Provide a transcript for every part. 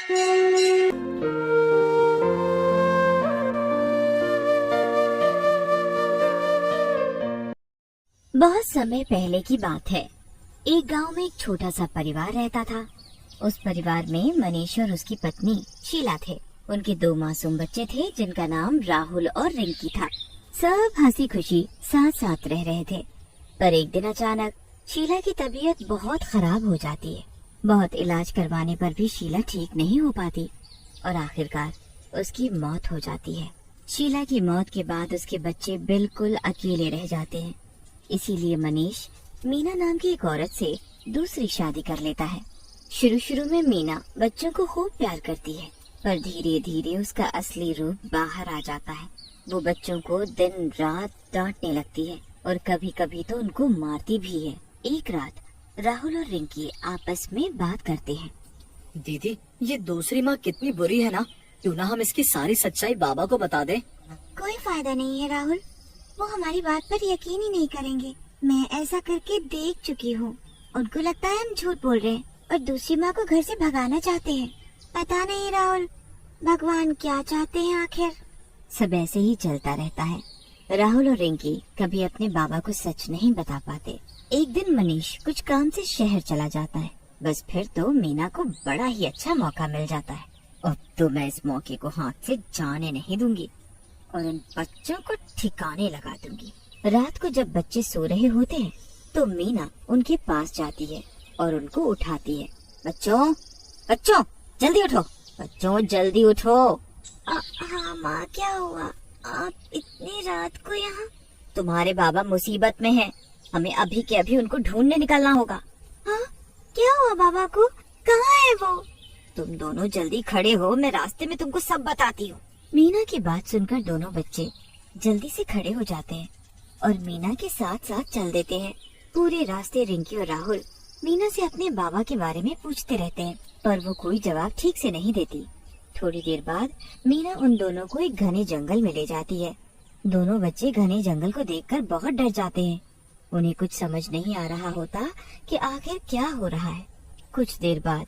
बहुत समय पहले की बात है। एक गांव में एक छोटा सा परिवार रहता था। उस परिवार में मनीष और उसकी पत्नी शीला थे। उनके 2 मासूम बच्चे थे जिनका नाम राहुल और रिंकी था। सब हंसी खुशी साथ साथ रह रहे थे। पर एक दिन अचानक शीला की तबीयत बहुत खराब हो जाती है। बहुत इलाज करवाने पर भी शीला ठीक नहीं हो पाती और आखिरकार उसकी मौत हो जाती है। शीला की मौत के बाद उसके बच्चे बिल्कुल अकेले रह जाते हैं। इसीलिए मनीष मीना नाम की एक औरत से दूसरी शादी कर लेता है। शुरू में मीना बच्चों को खूब प्यार करती है, पर धीरे धीरे उसका असली रूप बाहर आ जाता है। वो बच्चों को दिन रात डांटने लगती है और कभी कभी तो उनको मारती भी है। एक रात राहुल और रिंकी आपस में बात करते हैं। दीदी, ये दूसरी माँ कितनी बुरी है ना, क्यों ना हम इसकी सारी सच्चाई बाबा को बता दें। कोई फायदा नहीं है राहुल, वो हमारी बात पर यकीन ही नहीं करेंगे। मैं ऐसा करके देख चुकी हूँ। उनको लगता है हम झूठ बोल रहे हैं और दूसरी माँ को घर से भगाना चाहते हैं। पता नहीं राहुल, भगवान क्या चाहते हैं आखिर। सब ऐसे ही चलता रहता है। राहुल और रिंकी कभी अपने बाबा को सच नहीं बता पाते। एक दिन मनीष कुछ काम से शहर चला जाता है। बस फिर तो मीना को बड़ा ही अच्छा मौका मिल जाता है। अब तो मैं इस मौके को हाथ से जाने नहीं दूंगी और उन बच्चों को ठिकाने लगा दूंगी। रात को जब बच्चे सो रहे होते हैं तो मीना उनके पास जाती है और उनको उठाती है। बच्चों बच्चों जल्दी उठो, बच्चों जल्दी उठो। हाँ माँ, क्या हुआ? आप इतनी रात को यहाँ? तुम्हारे बाबा मुसीबत में हैं। हमें अभी के अभी उनको ढूंढने निकलना होगा। हाँ, क्या हुआ बाबा को? कहाँ है वो? तुम दोनों जल्दी खड़े हो, मैं रास्ते में तुमको सब बताती हूँ। मीना की बात सुनकर दोनों बच्चे जल्दी से खड़े हो जाते हैं और मीना के साथ साथ चल देते हैं। पूरे रास्ते रिंकी और राहुल मीना से अपने बाबा के बारे में पूछते रहते हैं, पर वो कोई जवाब ठीक से नहीं देती। थोड़ी देर बाद मीना उन दोनों को एक घने जंगल में ले जाती है। दोनों बच्चे घने जंगल को देखकर बहुत डर जाते हैं। उन्हें कुछ समझ नहीं आ रहा होता कि आखिर क्या हो रहा है। कुछ देर बाद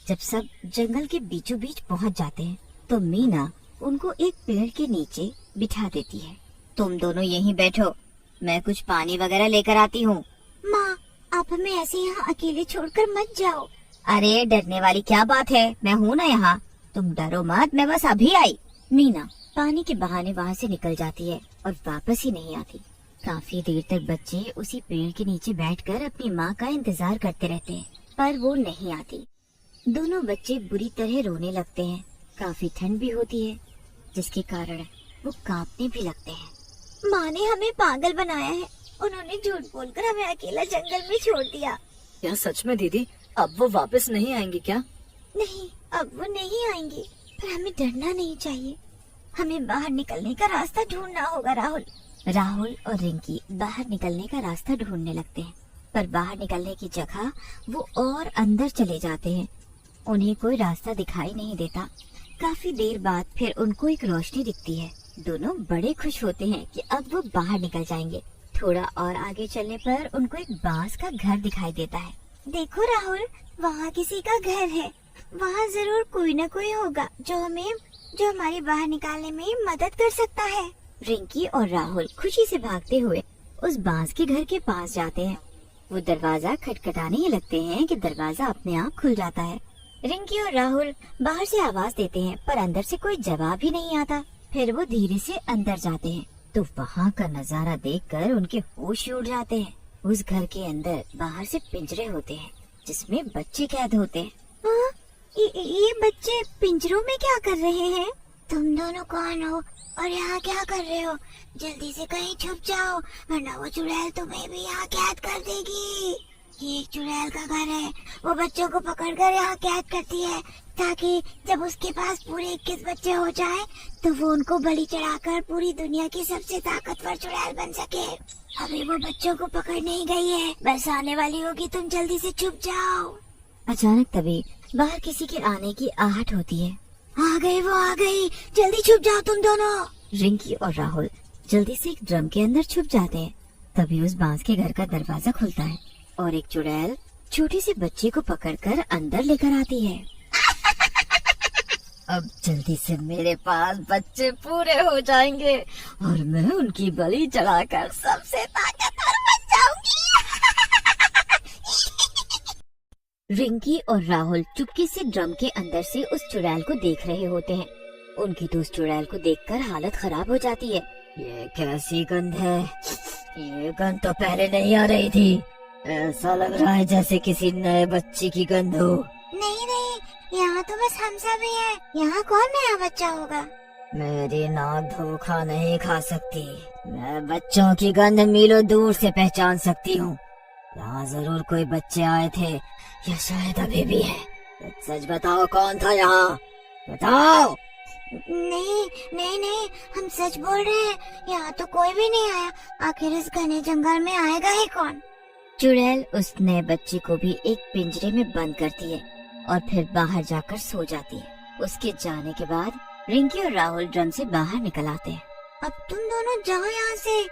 जब सब जंगल के बीचों बीच पहुँच जाते हैं तो मीना उनको एक पेड़ के नीचे बिठा देती है। तुम दोनों यहीं बैठो, मैं कुछ पानी वगैरह लेकर आती हूँ। माँ, आप हमें ऐसे यहाँ अकेले छोड़कर मत जाओ। अरे डरने वाली क्या बात है, मैं हूँ ना यहाँ, तुम डरो मत, मैं बस अभी आई। मीना पानी के बहाने वहाँ से निकल जाती है और वापस ही नहीं आती। काफी देर तक बच्चे उसी पेड़ के नीचे बैठकर अपनी माँ का इंतजार करते रहते हैं, पर वो नहीं आती। दोनों बच्चे बुरी तरह रोने लगते हैं। काफी ठंड भी होती है, जिसके कारण वो कांपने भी लगते हैं। माँ ने हमें पागल बनाया है, उन्होंने झूठ बोलकर हमें अकेला जंगल में छोड़ दिया। क्या सच में दीदी, अब वो वापस नहीं आएंगी क्या? नहीं, अब वो नहीं आएंगी, पर हमें डरना नहीं चाहिए। हमें बाहर निकलने का रास्ता ढूंढना होगा राहुल। राहुल और रिंकी बाहर निकलने का रास्ता ढूंढने लगते हैं, पर बाहर निकलने की जगह वो और अंदर चले जाते हैं। उन्हें कोई रास्ता दिखाई नहीं देता। काफी देर बाद फिर उनको एक रोशनी दिखती है। दोनों बड़े खुश होते हैं कि अब वो बाहर निकल जाएंगे। थोड़ा और आगे चलने पर उनको एक बांस का घर दिखाई देता है। देखो राहुल, वहाँ किसी का घर है। वहाँ जरूर कोई न कोई होगा जो हमारे बाहर निकालने में मदद कर सकता है। रिंकी और राहुल खुशी से भागते हुए उस बांस के घर के पास जाते हैं। वो दरवाजा खटखटाने ही लगते हैं कि दरवाजा अपने आप खुल जाता है। रिंकी और राहुल बाहर से आवाज देते हैं, पर अंदर से कोई जवाब ही नहीं आता। फिर वो धीरे से अंदर जाते हैं तो वहाँ का नजारा देखकर उनके होश उड़ जाते हैं। उस घर के अंदर बाहर से पिंजरे होते हैं जिसमें बच्चे कैद होते हैं। ये बच्चे पिंजरों में क्या कर रहे हैं? तुम दोनों कौन हो और यहाँ क्या कर रहे हो? जल्दी से कहीं छुप जाओ, वरना वो चुड़ैल तुम्हें भी यहाँ कैद कर देगी। ये एक चुड़ैल का घर है, वो बच्चों को पकड़कर यहाँ कैद करती है ताकि जब उसके पास पूरे 21 बच्चे हो जाए तो वो उनको बलि चढ़ाकर पूरी दुनिया की सबसे ताकतवर चुड़ैल बन सके। अभी वो बच्चों को पकड़ने ही गई है, बस आने वाली होगी, तुम जल्दी से छुप जाओ। अचानक तभी बाहर किसी के आने की आहट होती है। आ गई, वो आ गई, जल्दी छुप जाओ तुम दोनों। रिंकी और राहुल जल्दी से एक ड्रम के अंदर छुप जाते हैं। तभी उस बांस के घर का दरवाजा खुलता है और एक चुड़ैल छोटे से बच्चे को पकड़कर अंदर लेकर आती है। अब जल्दी से मेरे पास बच्चे पूरे हो जाएंगे और मैं उनकी बलि चढ़ाकर सबसे ताकतवर बन जाऊंगी। रिंकी और राहुल चुपके से ड्रम के अंदर से उस चुड़ैल को देख रहे होते हैं। उनकी दोस्त चुड़ैल को देखकर हालत खराब हो जाती है। ये कैसी गंध है? ये गंध तो पहले नहीं आ रही थी। ऐसा लग रहा है जैसे किसी नए बच्चे की गंध हो। नहीं नहीं, यहाँ तो बस हम सब ही हैं। यहाँ कौन नया बच्चा होगा? मेरी नाक धोखा नहीं खा सकती। मैं बच्चों की गंध मीलों दूर से पहचान सकती हूँ। यहाँ जरूर कोई बच्चे आए थे या शायद अभी भी है। सच बताओ, कौन था यहाँ? बताओ। नहीं नहीं नहीं, हम सच बोल रहे हैं। यहाँ तो कोई भी नहीं आया। आखिर इस घने जंगल में आएगा ही कौन? चुड़ैल उस नए बच्चे को भी एक पिंजरे में बंद करती है और फिर बाहर जाकर सो जाती है। उसके जाने के बाद रिंकी और राहुल ड्रम से बाहर निकल आते हैं। अब तुम दोनों जाओ यहाँ से,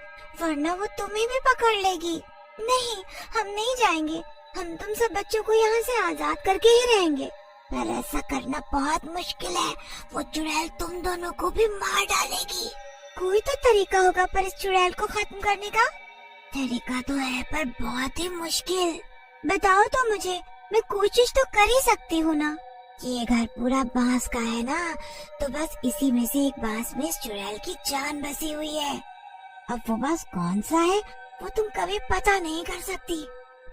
वरना वो तुम्हें भी पकड़ लेगी। नहीं, हम नहीं जाएंगे। हम तुम सब बच्चों को यहाँ से आजाद करके ही रहेंगे। पर ऐसा करना बहुत मुश्किल है। वो चुड़ैल तुम दोनों को भी मार डालेगी। कोई तो तरीका होगा पर इस चुड़ैल को खत्म करने का। तरीका तो है पर बहुत ही मुश्किल। बताओ तो मुझे, मैं कोशिश तो कर ही सकती हूँ ना। ये घर पूरा बांस का है ना, तो बस इसी में से एक बांस में इस चुड़ैल की जान बसी हुई है। अब वो बांस कौन सा है वो तुम कभी पता नहीं कर सकती।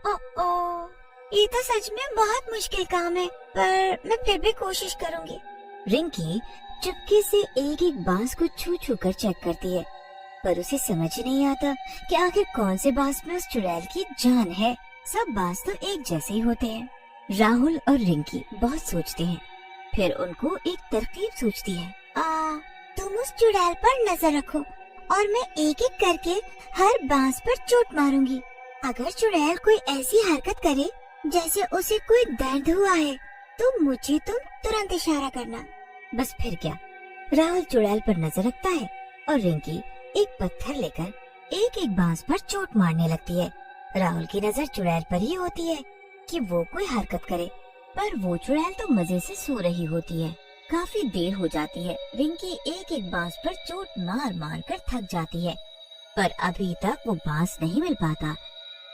ओ, ये तो सच में बहुत मुश्किल काम है, पर मैं फिर भी कोशिश करूँगी। रिंकी चुपके से एक एक बांस को छू छू कर चेक करती है, पर उसे समझ ही नहीं आता कि आखिर कौन से बांस में उस चुड़ैल की जान है। सब बांस तो एक जैसे ही होते हैं। राहुल और रिंकी बहुत सोचते हैं, फिर उनको एक तरकीब सूझती है। तुम उस चुड़ैल पर नजर रखो और मैं एक एक करके हर बांस पर चोट मारूंगी। अगर चुड़ैल कोई ऐसी हरकत करे जैसे उसे कोई दर्द हुआ है, तो मुझे तुम तुरंत इशारा करना। बस फिर क्या, राहुल चुड़ैल पर नजर रखता है और रिंकी एक पत्थर लेकर एक एक बांस पर चोट मारने लगती है। राहुल की नजर चुड़ैल पर ही होती है कि वो कोई हरकत करे, पर वो चुड़ैल तो मजे से सो रही होती है। काफी देर हो जाती है। रिंकी एक एक बांस पर चोट मार मार कर थक जाती है, पर अभी तक वो बांस नहीं मिल पाता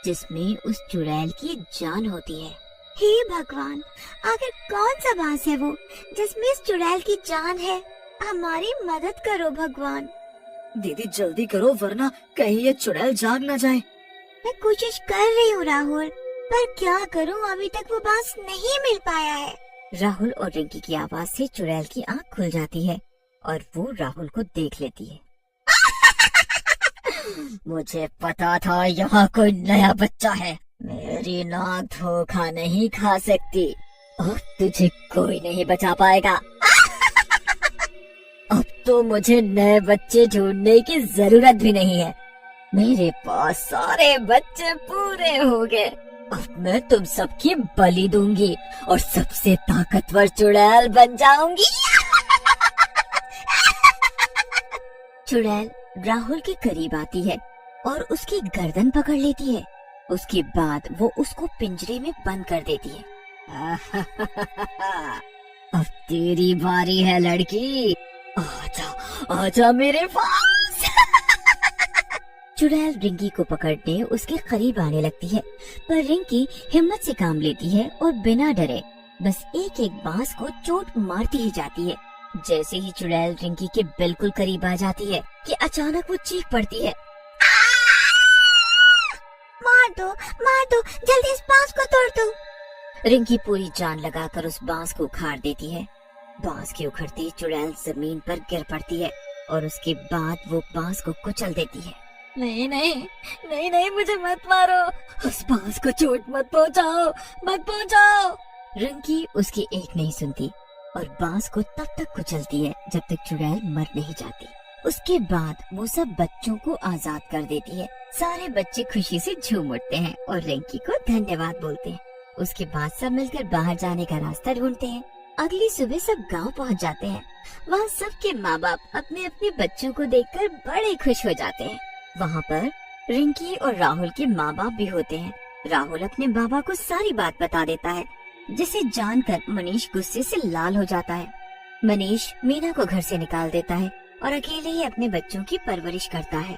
जिसमें उस चुड़ैल की जान होती है। हे भगवान, आखिर कौन सा बांस है वो जिसमें इस चुड़ैल की जान है? हमारी मदद करो भगवान। दीदी जल्दी करो, वरना कहीं ये चुड़ैल जाग न जाए। मैं कोशिश कर रही हूँ राहुल, पर क्या करूँ, अभी तक वो बांस नहीं मिल पाया है। राहुल और रिंकी की आवाज से चुड़ैल की आंख खुल जाती है और वो राहुल को देख लेती है। मुझे पता था यहाँ कोई नया बच्चा है। मेरी नाक धोखा नहीं खा सकती और तुझे कोई नहीं बचा पाएगा। अब तो मुझे नए बच्चे ढूंढने की जरूरत भी नहीं है। मेरे पास सारे बच्चे पूरे हो गए। अब मैं तुम सबकी बलि दूंगी और सबसे ताकतवर चुड़ैल बन जाऊंगी। चुड़ैल राहुल के करीब आती है और उसकी गर्दन पकड़ लेती है। उसके बाद वो उसको पिंजरे में बंद कर देती है। अब तेरी बारी है लड़की, आजा आजा मेरे पास। चुड़ैल रिंकी को पकड़ने उसके करीब आने लगती है, पर रिंकी हिम्मत से काम लेती है और बिना डरे बस एक एक बांस को चोट मारती ही जाती है। जैसे ही चुड़ैल रिंकी के बिल्कुल करीब आ जाती है कि अचानक वो चीख पड़ती है। मार दो, जल्दी इस बांस को तोड़ दो। रिंकी पूरी जान लगाकर उस बांस को उखाड़ देती है। बांस के उखड़ते ही चुड़ैल जमीन पर गिर पड़ती है और उसके बाद वो बांस को कुचल देती है। नहीं नहीं नहीं नहीं, मुझे मत मारो, उस बांस को चोट मत पहुंचाओ, मत पहुंचाओ। रिंकी उसकी एक नहीं सुनती और बांस को तब तक कुचलती है जब तक चुड़ैल मर नहीं जाती। उसके बाद वो सब बच्चों को आजाद कर देती है। सारे बच्चे खुशी से झूम उठते हैं और रिंकी को धन्यवाद बोलते हैं। उसके बाद सब मिलकर बाहर जाने का रास्ता ढूंढते हैं। अगली सुबह सब गांव पहुंच जाते हैं। वहाँ सबके माँ बाप अपने अपने बच्चों को देखकर बड़े खुश हो जाते हैं। वहाँ पर रिंकी और राहुल के माँ बाप भी होते हैं। राहुल अपने बाबा को सारी बात बता देता है, जिसे जानकर मनीष गुस्से से लाल हो जाता है। मनीष मीना को घर से निकाल देता है और अकेले ही अपने बच्चों की परवरिश करता है।